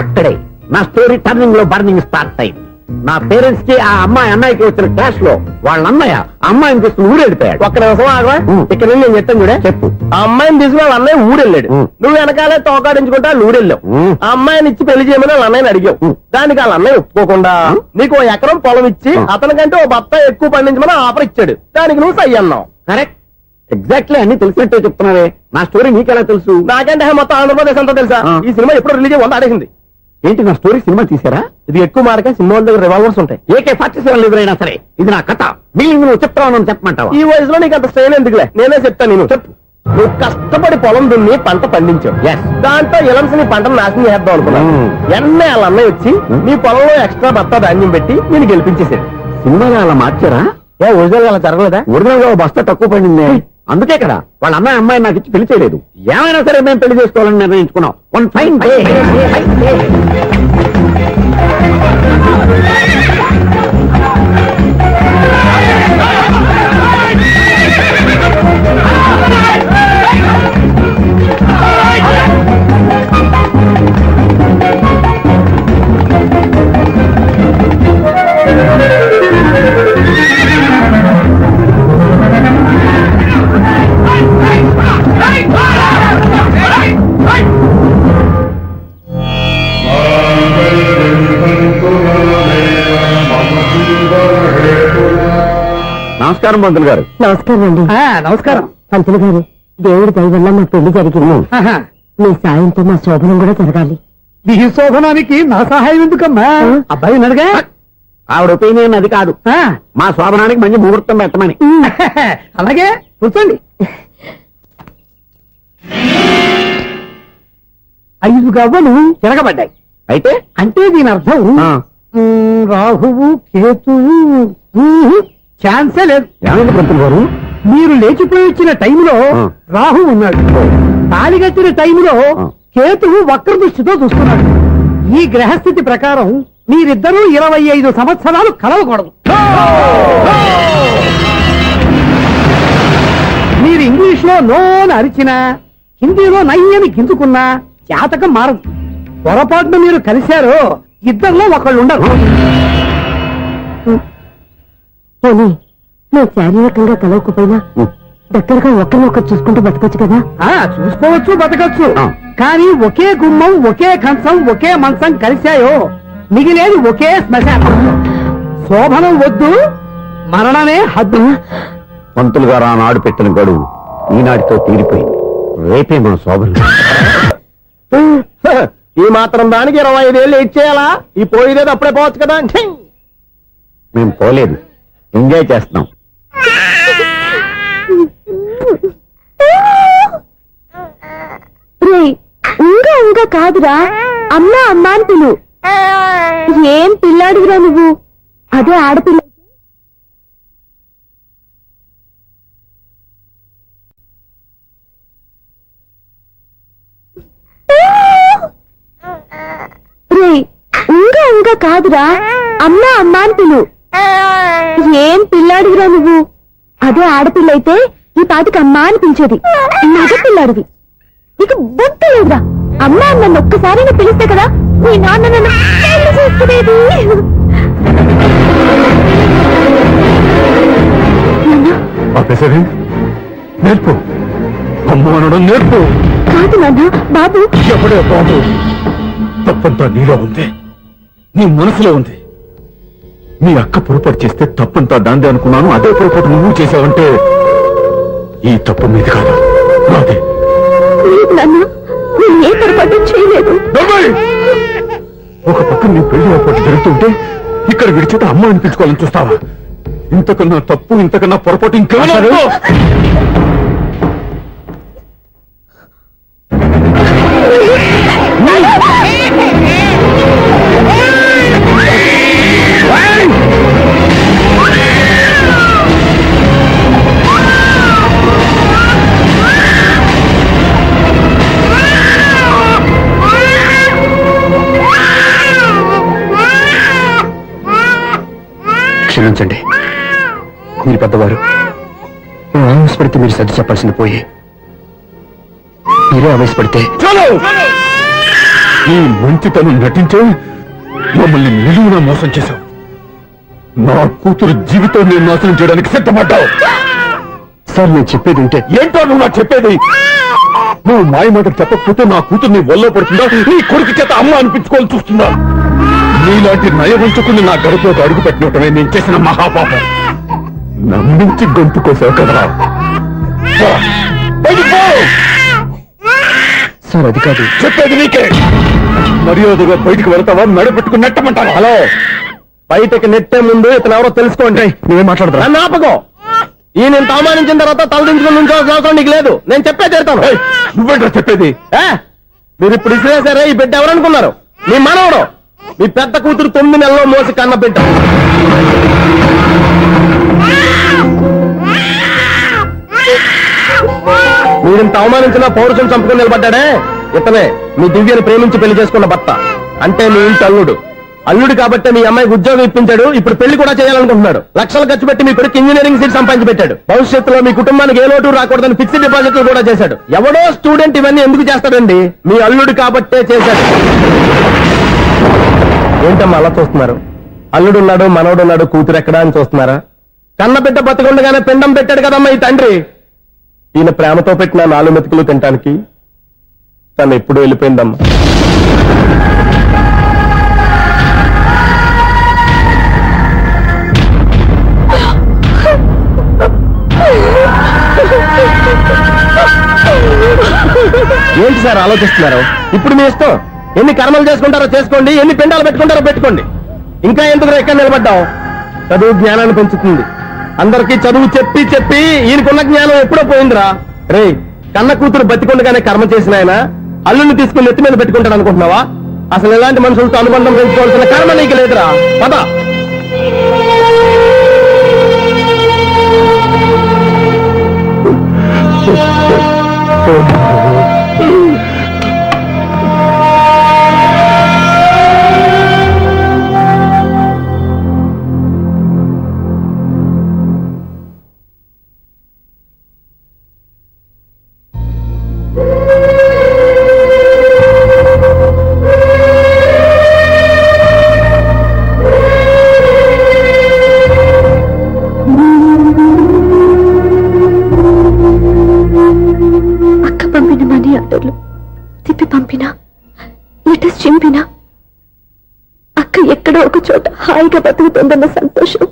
అక్కడే నా స్టోరీ టర్నింగ్ లో బర్నింగ్ స్టార్ట్ అయింది. నా పేరెంట్స్ కి ఆ అమ్మాయి అన్నయ్యకి వచ్చిన క్లాష్ లో వాళ్ళ అన్నయ్య అమ్మాయిని తీసుకుని ఊరెళ్ళిపోయాడు. ఒక్క నిమిషం ఆగవా? ఇక్కడ నేను చెప్తాను కూడా. చెప్పు. ఆ అమ్మాయిని తీసుకుని వాళ్ళ అన్నయ్య ఊరెళ్ళాడు. నువ్వు వెనకాలే తోకాడించుకుంటా ఊరెళ్ళావు. ఆ అమ్మాయిని ఇచ్చి పెళ్లి చేయమని వాళ్ళ అన్నయ్యని అడిగావు. దానికి వాళ్ళ అన్నయ్య ఒప్పుకోకుండా నీకు 1 ఎకరం పొలం ఇచ్చి అతనికంటే 1 బత్త ఎక్కువ పండించమని ఆఫర్ ఇచ్చాడు. దానికి నువ్వు సై అన్నావు. కరెక్ట్, ఎగ్జాక్ట్లీ అన్ని తెలిసినట్టే చెప్తున్నావే. నా స్టోరీ నీకెలా తెలుసు? నాకంటే మొత్తం ఆంధ్రప్రదేశ్ అంతా తెలుసా? ఈ సినిమా ఎప్పుడు రిలీజ్ 100 ఆడేసింది. ఏంటి, నా స్టోరీ సినిమా తీసారా? ఇది ఎక్కువ మార్కే సినిమా వాళ్ళ దగ్గర రివాల్వర్స్ ఉంటాయి. AK-47 ఎదురైనా సరే ఇది నా కథ. మిగిలింది నువ్వు చెప్తావు చెప్పమంటావా? ఈ వయసులో నీకు అంత స్ట్రెయిన్ ఎందుకులే, నేనే చెప్తాను. నేను చెప్పు. నువ్వు కష్టపడి పొలం దున్ని పంట పండించావు. Yes. దాంట్లో ఎలమ్స్ నీ పంటను నాశనం చేద్దాం అనుకున్నావు. ఎన్నే వాళ్ళ అన్నయ్య వచ్చి నీ పొలంలో ఎక్స్ట్రా బత్తా ధాన్యం పెట్టి నేను గెలిపించేసాడు. సినిమాలో అలా మార్చారా? ఒరిజినల్ అలా జరగలేదా? ఒరిజినల్ గా ఓ బస్తా తక్కువ పడింది. అందుకే కదా వాళ్ళ అమ్మాయి అమ్మాయి నాకు ఇచ్చి పెళ్లి చేయలేదు. ఏమైనా సరే మేము పెళ్లి చేసుకోవాలని నిర్ణయించుకున్నాం. One fine day. నమస్కారం పంతులు గారు. నమస్కారం అండి. నమస్కారం. పంతులు గారు, దేవుడి దయ వల్ల మా పెళ్లి జరిగింది. మీ సాయంతో మా శోభనం కూడా జరగాలి. ఈ శోభనానికి నా సహాయం ఎందుకమ్మా? అబ్బాయి అడగా. ఆవిడ ఒపీనియన్ అది కాదు. మా శోభనానికి మంచి ముహూర్తం పెట్టమని. అలాగే కూర్చోండి. 5 గవ్వలు తిరగబడ్డాయి. అయితే అంటే దీని అర్థం రాహువు కేతువు ఛాన్సే లేదు. ఏమైంది పంతులు గారు? మీరు లేచిపోయి వచ్చిన టైంలో రాహు ఉన్నాడు. తాళిగట్టిన టైంలో కేతువు వక్ర దృష్టితో చూస్తున్నాడు. ఈ గ్రహస్థితి ప్రకారం మీరిద్దరూ 25 సంవత్సరాలు కలవకూడదు. మీరు ఇంగ్లీష్ లో నోని అరిచినా, హిందీలో నయ్యని గింజుకున్నా జాతకం మారదు. పొరపాటున మీరు కలిశారో ఇద్దరిలో ఒకళ్ళు ఉండరు. పోనీ మేము శారీరకంగా కలవకపోయినా దగ్గరగా ఒకరినొకరు చూసుకుంటూ బతకొచ్చు కదా. చూసుకోవచ్చు, బతకచ్చు. కానీ ఒకే గుమ్మం, ఒకే కంచం, ఒకే మంచం కలిశాయో మిగిలేది ఒకే శ్మశానం. శోభనం వద్దు, మరణమే హద్దు. పంతులు గారు ఆనాడు పెట్టిన గడువు ఈనాటితో తీరిపోయింది. రేపే మన శోభనం. ఈ మాత్రం దానికి 25 ఏళ్ళు ఇచ్చేయాలా? ఈ పోయేదేది అప్పుడే పోవచ్చు కదా. మేము పోలేదు, ఎంజాయ్ చేస్తున్నాం. ఉంగా ఉంగా కాదురా, అమ్మా అమ్మా అని పిలు. ఏం పిల్లాడివిరా నువ్వు? అదే ఆడపిల్ల. ఉంగా ఉంగా కాదురా, అమ్మా అమ్మా అని పిలు. ఏం పిల్లాడివిరా నువ్వు? అదే ఆడపిల్ల అయితే ఈ పాటికి అమ్మా అని పిలిచేది. మగ పిల్లాడివి, నీకు బుద్ధి లేదురా. అమ్మా నన్ను ఒక్కసారి పిలిస్తే కదా మీ నాన్న నన్ను పెళ్లి చేసుకునేది. నేర్పు, అమ్మ అనడం నేర్పు. కాదు నాన్న, బాబు. ఎవడే బాబు? తప్పంతా నీలో ఉంది, నీ మనసులో ఉంది. మీ అక్క పొరపాటు చేస్తే తప్పంతా దాందే అనుకున్నాను. అదే పొరపాటు నువ్వు చేశావంటే ఈ తప్పు మీది కాదు, నాదే. లేదు నాన్న, నేను ఏ పొరపాటు చేయలేదు. ఒక పక్కన నీ పెళ్లి ఏర్పాటు జరుగుతుంటే ఇక్కడ విడిచేత అమ్మ అనిపించుకోవాలని చూస్తావా? ఇంతకన్నా తప్పు, ఇంతకన్నా పొరపాటు ఇంకేమన్నా? క్షమించండి, మీరు పెద్దవారు. నేను ఆవేశపడితే మీరు సర్ది చెప్పాల్సింది పోయి మీరే ఆవేశపడితే ఈ మంచితనం నటించే మమ్మల్ని నిలువున మోసం చేశావు. నా కూతురు జీవితం నేను నాశనం చేయడానికి సిద్ధపడ్డావు. సార్ నేను చెప్పేది ఉంటే ఏంటో నువ్వు నాకు చెప్పేది? నువ్వు మాయ మాట చెప్పకపోతే నా కూతుర్ని ఒళ్ళో పడుతుందా, నీ కొడుకు చేత అమ్మ అనిపించుకోవాలని చూస్తుందా? నీలాంటి నయవంచుకుని నా గడపలోకి అడుగు పెట్టినటమే నేను చేసిన మహాపాపం. నమ్మించి గొంతు కోసావు కదా. పో, బయటికి పో. సార్ అది కాదు. చెప్పేది నీకే. మర్యాదగా బయటికి వెళ్తావా, నడపెట్టుకుని నెట్టమంటావా? హలో, బయటకి నెట్టే ముందు ఇతను ఎవరో తెలుసుకోండి. నువ్వేం మాట్లాడతా? నన్ను ఆపకో. ఈ నేను అవమానించిన తర్వాత తలదించుకుని నుంచోవాల్సిన అవసరం నీకు లేదు. నేను చెప్పే తీరుతాను. నువ్వేంటో చెప్పేది? మీరు ఇప్పుడు ఇసిరేసారే, ఈ బిడ్డ ఎవరనుకున్నారు? మీ మనవడు, మీ పెద్ద కూతురు 9 నెలల్లో మోసి కన్న బిడ్డ. మీరింత అవమానించిన పౌరుషం చంపుకుని నిలబడ్డాడే ఇతనే మీ దివ్యని ప్రేమించి పెళ్లి చేసుకున్న భర్త. అంటే మీ ఇంటి అల్లుడు. అల్లుడు కాబట్టి మీ అమ్మాయికి ఉద్యోగం ఇప్పించాడు. ఇప్పుడు పెళ్లి కూడా చేయాలనుకుంటున్నాడు. లక్షలు ఖర్చు పెట్టి మీ కొడుకు ఇంజనీరింగ్ సీట్ సంపాదించి పెట్టాడు. భవిష్యత్తులో మీ కుటుంబానికి ఏ లోటు రాకూడదని ఫిక్స్డ్ డిపాజిట్లు కూడా చేశాడు. ఎవడో స్టూడెంట్ ఇవన్నీ ఎందుకు చేస్తాడండి? మీ అల్లుడు కాబట్టే చేశాడు. ఏంటమ్మా అలా చూస్తున్నారు? అల్లుడున్నాడు, మనవడున్నాడు, కూతురు ఎక్కడా అని చూస్తున్నారా? కన్న బిడ్డ బతుకుండగానే పిండం పెట్టాడు కదమ్మా ఈ తండ్రి. ఈయన ప్రేమతో పెట్టిన 4 మెతుకులు తినటానికి తను ఎప్పుడు వెళ్ళిపోయిందమ్మా. ఏంటి సార్ ఆలోచిస్తున్నారు? ఇప్పుడు మీ ఇష్టం. ఎన్ని కర్మలు చేసుకుంటారో చేసుకోండి, ఎన్ని పిండాలు పెట్టుకుంటారో పెట్టుకోండి. ఇంకా ఎందుకు ఎక్కడ నిలబడ్డావు? చదువు జ్ఞానాన్ని పెంచుతుంది. అందరికీ చదువు చెప్పి చెప్పి ఈయనకున్న జ్ఞానం ఎప్పుడో పోయిందిరా. రే, కన్న కూతురు బతికొండగానే కర్మ చేసిన ఆయన అల్లుని తీసుకుని నెత్తి మీద పెట్టుకుంటాడు అనుకుంటున్నావా? అసలు ఎలాంటి మనుషులతో అనుబంధం పెంచుకోవాల్సిన కర్మ నీకు లేదురా. పద. తిప్పి పంపినా, లెటర్స్ చింపినా అక్క ఎక్కడో ఒక చోట హాయిగా బతుకుతుందన్న సంతోషం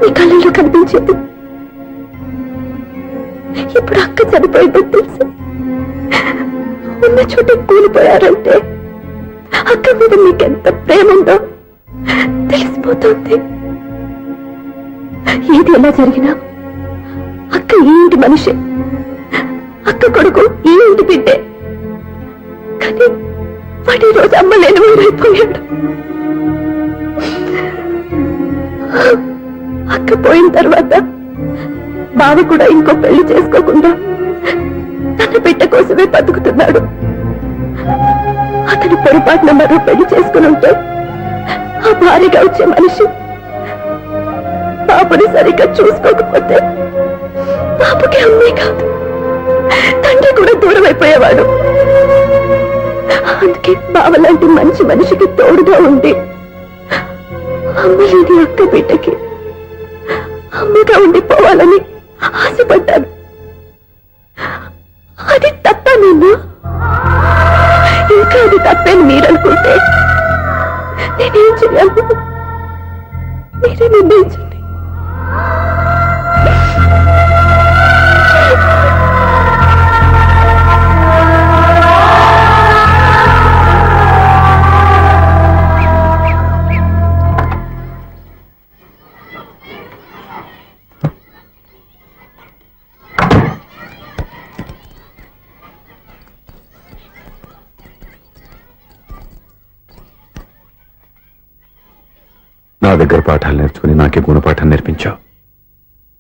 నీ కళ్ళలో కనిపించేది. ఇప్పుడు అక్క చనిపోయిందని తెలుసు. ఉన్న చోట కూలిపోయారంటే అక్క మీద నీకెంత ప్రేమ ఉందో తెలిసిపోతుంది. ఏది ఎలా జరిగినా అక్క ఈ ఇంటి మనిషి, అక్క కొడుకు ఈ ఇంటి బిడ్డే. కానీ వాడి రోజు అమ్మ లేని ఊరైపోయాడు. అక్క పోయిన తర్వాత బావ కూడా ఇంకో పెళ్లి చేసుకోకుండా తన బిడ్డ కోసమే బతుకుతున్నాడు. అతను పొరపాటున మరో పెళ్లి చేసుకుని ఉంటే ఆ భారీగా వచ్చే మనిషి బాబుని సరిగ్గా చూసుకోకపోతే బాబుకి అమ్మే కాదు తండ్రి కూడా దూరం అయిపోయేవాడు. అందుకే బావలాంటి మంచి మనిషికి తోడుగా ఉండి అమ్మ లేని అక్క బిడ్డకి అమ్మగా ఉండిపోవాలని ఆశపడ్డాను. అది తప్ప నేను ఇంకా అది తప్పని మీరనుకుంటే నేనేం చేయాలి? మీరే నిర్ణయించండి. నా దగ్గర పాఠాలు నేర్చుకుని నాకే గుణపాఠం నేర్పించావు.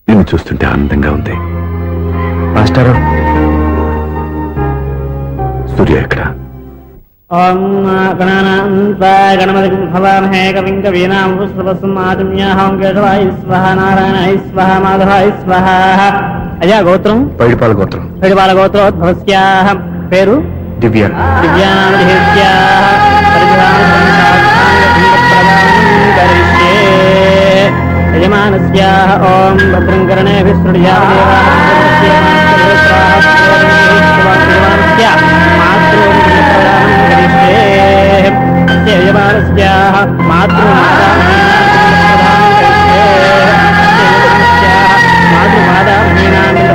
నిన్ను చూస్తుంటే ఆనందంగా ఉంది. మాస్టారు, సూర్య ఎక్కడ? గణపతి భవామహే కవిం కవీనాం పుష్పవస్మాదిమ్యాహం కేశవాయ స్వహ నారాయణాయ స్వహ మాధవాయ స్వహ. అయ్యా గోత్రం? పైడిపాల గోత్రం. పైడిపాల గోత్రోద్భవస్యాః. పేరు? దివ్య. దివ్యానామధేస్యాః. స్యాహ ఓం భద్రం కర్ణేభిః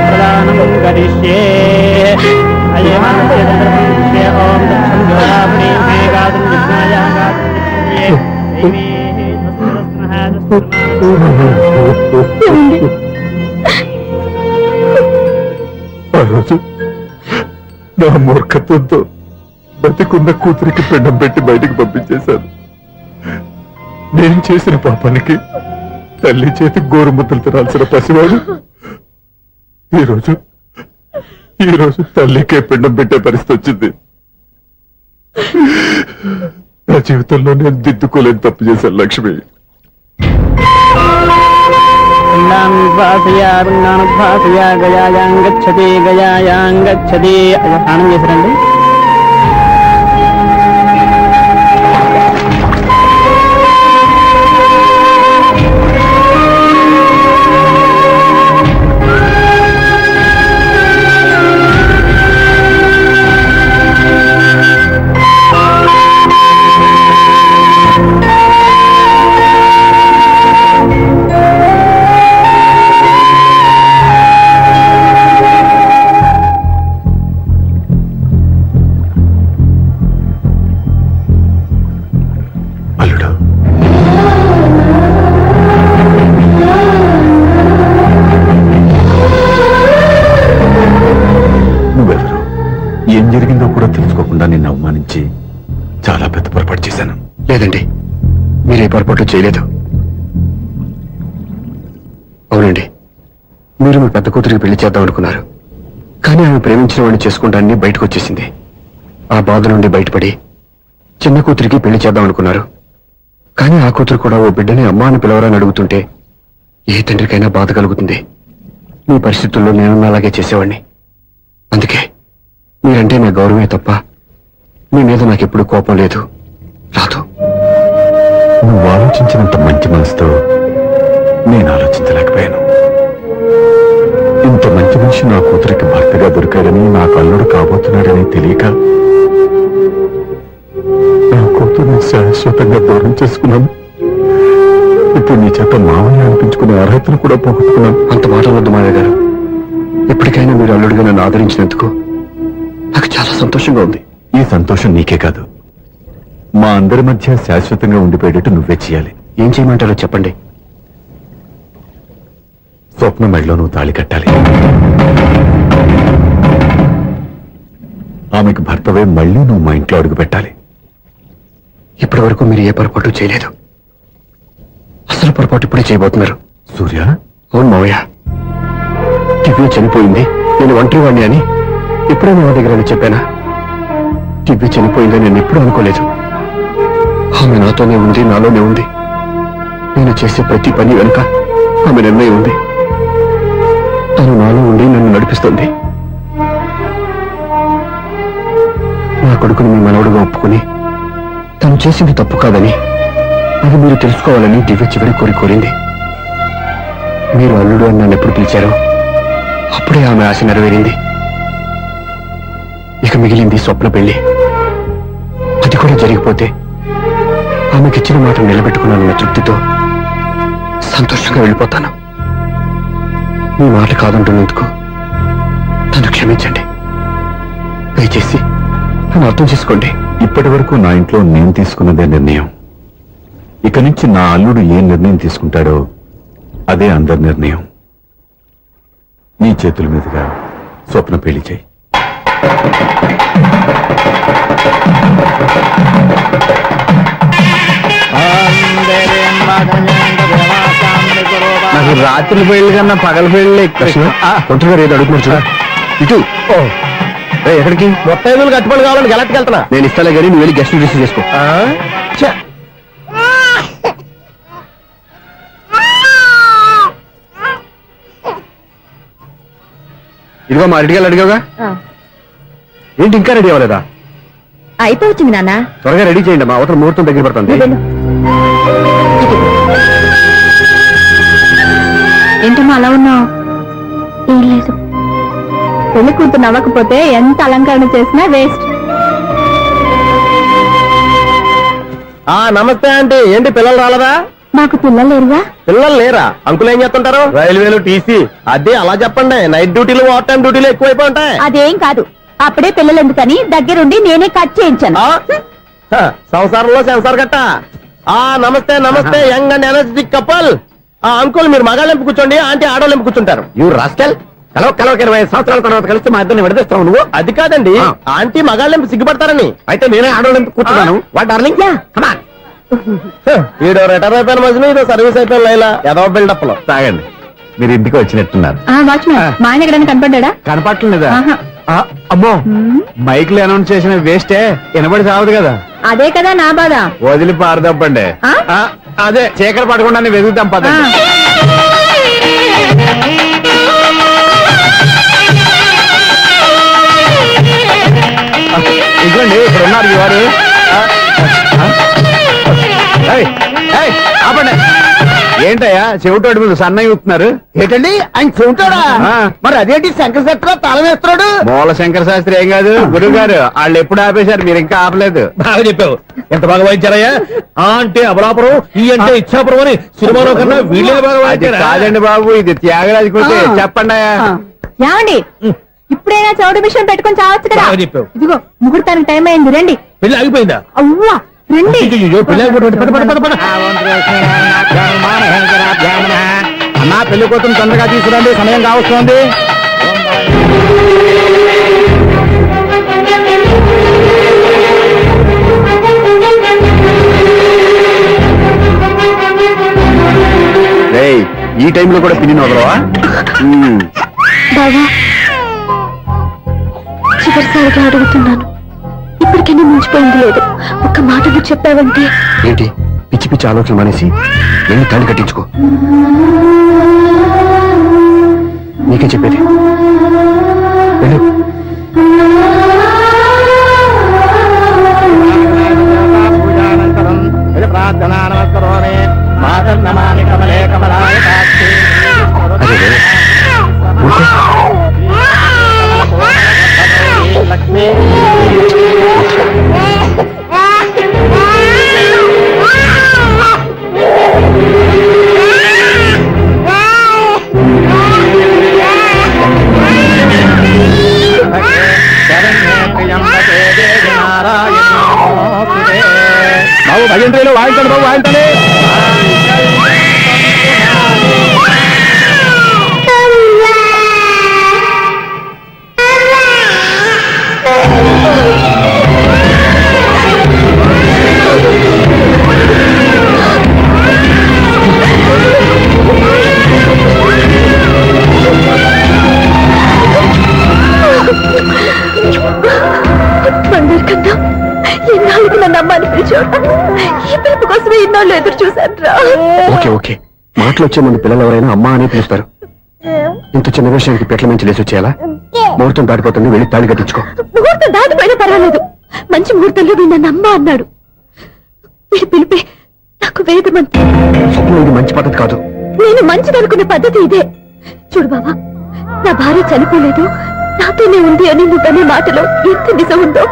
ప్రదానం కరిష్యే అయమానస్య ఓం దక్షం జోరాభణీ మే గాతుం విష్ణాయ ఆ రోజు నా మూర్ఖత్వంతో బతికున్న కూతురికి పిండం పెట్టి బయటికి పంపించేశాను. నేను చేసిన పాపానికి తల్లి చేతి గోరుముద్దలు తినాల్సిన పసివాడు ఈ రోజు తల్లికే పిండం పెట్టే పరిస్థితి వచ్చింది. నా జీవితంలో నేను దిద్దుకోలేని తప్పు చేశాను లక్ష్మి. గయాయాంగచ్చతి గయాయాంగచ్చతి స్నానం చేశారండి. అల్లుడు, నువ్వెవరు, ఏం జరిగిందో కూడా తెలుసుకోకుండా నిన్ను అవమానించి చాలా పెద్ద పొరపాటు చేశాను. లేదండి, మీరే పొరపాటు చేయలేదు. అవునండి, మీరు మీ పెద్ద కూతురికి పెళ్లి చేద్దాం అనుకున్నారు. కానీ ఆమె ప్రేమించిన వాడిని చేసుకుంటానని బయటకు వచ్చేసింది. ఆ బాధ నుండి బయటపడి చిన్న కూతురికి పెళ్లి చేద్దాం అనుకున్నారు. కానీ ఆ కూతురు కూడా ఓ బిడ్డని అమ్మా అని పిలవరని అడుగుతుంటే ఏ తండ్రికైనా బాధ కలుగుతుంది. మీ పరిస్థితుల్లో నేను అలాగే చేసేవాడిని. అందుకే మీరంటే నా గౌరవమే తప్ప మీ మీద నాకెప్పుడు కోపం లేదు, రాదు. నువ్వు ఆలోచించినంత మంచి మనసుతో నేను ఆలోచించలేకపోయాను. ఇంత మంచి మనిషి నా కూతురికి భర్తగా దొరికాడని, నాకు అల్లుడు కాబోతున్నాడని తెలియక నా కూతుర్ని శాశ్వతంగా దూరం చేసుకున్నాను. ఇప్పుడు నీ చేత మామయ్య అనిపించుకునే అర్హతను కూడా పోగొట్టుకున్నాను. అంత మాట వద్దు మావయ్య గారు. ఎప్పటికైనా మీరు అల్లుడిగా నన్ను ఆదరించినందుకు నాకు చాలా సంతోషంగా ఉంది. ఈ సంతోషం నీకే కాదు, మా అందరి మధ్య శాశ్వతంగా ఉండిపోయేటట్టు నువ్వే చేయాలి. ఏం చేయమంటారో చెప్పండి. స్వప్న మెడలో నువ్వు తాళి కట్టాలి. ఆమెకు భర్తవే మళ్ళీ నువ్వు మా ఇంట్లో అడుగు పెట్టాలి. ఇప్పటి వరకు మీరు ఏ పొరపాటు చేయలేదు. అసలు పొరపాటు ఇప్పుడే చేయబోతున్నారు. సూర్య, అవును మావయ్య, దివ్య చనిపోయింది, నేను ఒంటరివాణ్ణి అని ఎప్పుడూ మా దగ్గర చెప్పానా? దివ్య చనిపోయిందని నేను ఎప్పుడూ అనుకోలేదు. ఆమె నాతోనే ఉంది, నాలోనే ఉంది. నేను చేసే ప్రతి పని వెనుక ఆమె నిర్ణయం ఉంది. తను నాలో ఉండి నన్ను నడిపిస్తుంది. నా కొడుకుని మీ మనవడుగా ఒప్పుకుని తను చేసింది తప్పు కాదని, అది మీరు తెలుసుకోవాలని దివ్య చివరి కోరింది. మీరు అల్లుడు అని నన్ను ఎప్పుడు పిలిచారో అప్పుడే ఆమె ఆశ నెరవేరింది. ఇక మిగిలింది స్వప్న పెళ్లి. అది కూడా జరిగిపోతే ఆమెకిచ్చిన మాట నిలబెట్టుకున్నానన్న తృప్తితో సంతోషంగా వెళ్ళిపోతాను. మీ మాట కాదంటున్నందుకు నన్ను క్షమించండి. దయచేసి నన్ను అర్థం చేసుకోండి. ఇప్పటి వరకు నా ఇంట్లో నేను తీసుకున్నదే నిర్ణయం. ఇక నుంచి నా అల్లుడు ఏ నిర్ణయం తీసుకుంటాడో అదే అందరి నిర్ణయం. నీ చేతుల మీదుగా స్వప్న పెళ్లి చేయి. నాకు రాత్రి పెళ్లి కన్నా పగల పెళ్లి ఎక్కువ. ఒంటరిగా ఏదో అడుగుతున్నారు చూడ. ఇటు ఎక్కడికి? మొత్తం కట్టుబడి కావాలని గెలట్టుకు వెళ్తున్నా. నేను ఇస్తాలే కానీ నువ్వు వెళ్ళి గెస్ట్ రిసీవ్ చేసుకో. ఇదిగో మా రెడీగా అడిగావుగా, ఏంటి ఇంకా రెడీ అవ్వలేదా? అయిపోవచ్చింది నాన్న. త్వరగా రెడీ చేయండి, మా అవతల ముహూర్తం దగ్గర పడుతుంది. పెళ్లి కూతురు నవ్వకపోతే ఎంత అలంకరణ చేసినా వేస్ట్. నమస్తే ఆంటీ, ఏంటి పిల్లలు రాలదా? మాకు పిల్లలు లేరుగా. పిల్లలు లేరా? అంకులు ఏం చేస్తుంటారు? రైల్వేలు, టీసీ. అదే అలా చెప్పండి, నైట్ డ్యూటీలు ఓవర్ టైం డ్యూటీలు ఎక్కువైపోయి ఉంటాయి. అదేం కాదు, అప్పుడే పిల్లలు ఎందుకని దగ్గరుండి నేనే కట్ చేయించాను. సంసారంలో సెన్సార్ గట్ట. నమస్తే నమస్తే, young and energetic couple. Uncle మీరు మగాళ్ళెంపు కూర్చోండి, ఆంటీ ఆడోళ్ళెంపు కూర్చుంటారు. యూ రాస్కల్, కలవక 20 సంవత్సరాల తర్వాత కలిసి మా ఇద్దరిని విడదీస్తావు నువ్వు. అది కాదండి, ఆంటీ మగాళ్ళెంపు సిగ్గుపడతారని. అయితే నేనే ఆడోళ్ళని కూర్చున్నాను. What darling, come on. ఈడో రిటైర్ అయిపోయిన మధ్యలో ఇదో సర్వీస్ అయిపోయిన లైలా ఏదో బిల్డప్ లో. తాగండి, మీరు ఇంటికి వచ్చినట్టున్నారు. వాచ్మెన్ మా ఆయన ఎక్కడైనా కనపడ్డా? కనపట్లేదా? అమ్మో, మైక్ లో అనౌన్స్ చేసిన వేస్టే, వినబడి సావదు కదా. అదే కదా నా బాధ. వదిలి పారదప్పండి. అదే చీకటి పడకుండా వెతుకుతాం పదండి. ఇదిగోండి, ఇక్కడ ఉన్నారు ఈ వారు. ఆపండి. ఏంటయ్యా చెవిటోడి మీద సన్నయ్య ఊపుతున్నారు? ఏంటండి ఆయన చెబుతాడా? మరి అదేంటి శంకర శెట్టిలో తాళం వేస్తున్నాడు? మూల శంకర శాస్త్రి ఏం కాదు, గురువు గారు వాళ్ళు ఎప్పుడు ఆపేశారు, మీరు ఇంకా ఆపలేదు. బాగా చెప్పావు, ఎంత బాగా వాయించారయ్యా. ఆ అంటే అబలాపురం, ఈ అంటే ఇచ్చాపురం అని సినిమాలో కన్నా వీళ్ళే బాగా అది వాయించారా? కాదండి బాబు, ఇది త్యాగరాజు కృతి. చెప్పండి అయ్యా. ఏమండి, ఇప్పుడైనా చౌడు మిషన్ పెట్టుకొని చావచ్చు కదా. బాగా చెప్పావు. ఇదిగో ముహూర్తానికి టైం అయింది, రండి. పెళ్లి ఆగిపోయిందా? అవ్వా రండి. అయ్యో, పెళ్లి ఆగిపోతుంది. పద, పద, పద, పద. అన్నా పెళ్లి కూతురు తొందరగా తీసుకురండి, సమయం కావస్తుంది. ఈ టైంలో కూడా పిన్ని వదలవా? బావా, చివరిసారిగా అడుగుతున్నాను, ఇప్పటికైనా మించిపోయింది లేదు. ఒక్క మాట నువ్వు చెప్పావంటే. ఏంటి పిచ్చి పిచ్చి ఆలోచన మానేసి వెళ్ళి తాళి కట్టించుకో. నీకే చెప్పేది, వెళ్ళు. ప్రార్థనా నమస్కరోమి మాతర్నమాని కమలే కమలాయ సాక్షి. అదే ఊరుకో. లక్ష్మీ బాబు భజంత్రీలు వాయించండి, బాబు వాయించండి. బంగారు ఇన్నాళ్ళకి నన్ను అమ్మాని పిలిచాడు. ఈ పిలుపు కోసమే ఇన్నాళ్ళు ఎదురు చూశాను రా. ఓకే ఓకే, మాటలు వచ్చే ముందు పిల్లలు ఎవరైనా అమ్మా అని పిలుస్తారు. ఇంత చిన్న విషయానికి పెట్ల నుంచి లేచి వచ్చేయాలా? ముహూర్తం దాటిపోతుంది, వెళ్ళి తాళి కట్టించుకో. ముహూర్తం దాటిపోయినా పర్వాలేదు, మంచి ముహూర్తంలో వీడు నన్ను అమ్మ అన్నాడు. వీడి పిలిపే నాకు వేదమంతి. స్వప్నం, ఇది మంచి పద్ధతి కాదు. నేను మంచిదనుకునే పద్ధతి ఇదే. చూడు బాబా, నా భార్య చనిపోలేదు, నాతోనే ఉంది అని నువ్వనే మాటలో ఎంత నిజం ఉందో,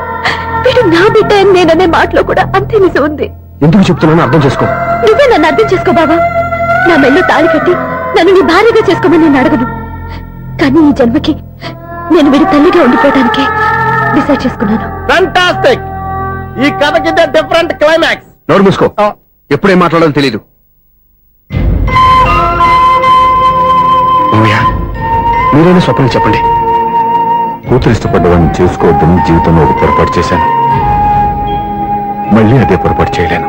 వీడు నా బిడ్డ అని నేననే మాటలో కూడా అంతే నిజం ఉంది. ఎందుకు చెప్తున్నానో అర్థం చేసుకో. నువ్వే నన్ను అర్థం చేసుకో బాబా. నా మెల్లో తాళి కట్టి నన్ను నీ భార్యగా చేసుకోమని నేను అడగను, కానీ ఈ జన్మకి నేను వీడి తల్లిగా ఉండిపోవడానికే డిసైడ్ చేసుకున్నాను. ఫెంటాస్టిక్, ఈ కథకి డిఫరెంట్ క్లైమాక్స్. నోరు మూసుకో, ఎప్పుడేం మాట్లాడాలో తెలీదు. మీరైనా స్వప్నం చెప్పండి. కూతురు ఇష్టపడ్డవాడిని చేసుకోవద్దని జీవితంలో ఒక పొరపాటు చేశాను, మళ్ళీ అదే పొరపాటు చేయలేను.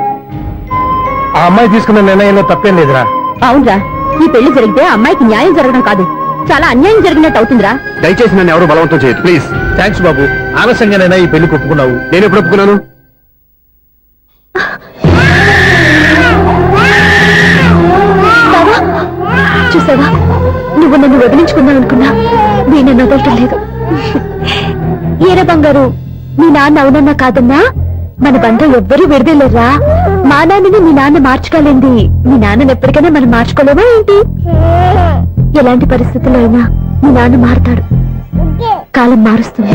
ఆ అమ్మాయి తీసుకున్న నిర్ణయంలో తప్పేం లేదురా. అవునరా, ఈ పెళ్లి జరిగితే అమ్మాయికి న్యాయం జరగడం కాదు, చాలా అన్యాయం జరిగినట్టు అవుతుందిరా. దయచేసి నన్ను ఎవరు బలవంతం చేయదు ప్లీజ్. థ్యాంక్స్ బాబు, ఆలస్యంగానైనా ఈ పెళ్లి ఒప్పుకున్నావు. నేను ఎప్పుడు ఒప్పుకున్నాను? చూసావా, నువ్వు నన్ను వదిలించుకుందాం అనుకున్నా నేను వదలటం లేదు. ఏరే బంగారు, మీ నాన్న అవునన్నా కాదన్నా మన బంధం ఎవ్వరూ విడదలేరా. మా నాన్నని మీ నాన్న మార్చుకోలేంది, మీ నాన్నని ఎప్పటికైనా మనం మార్చుకోలేమా ఏంటి? ఎలాంటి పరిస్థితుల్లో అయినా మీ నాన్న మారతాడు. కాలం మారుస్తుంది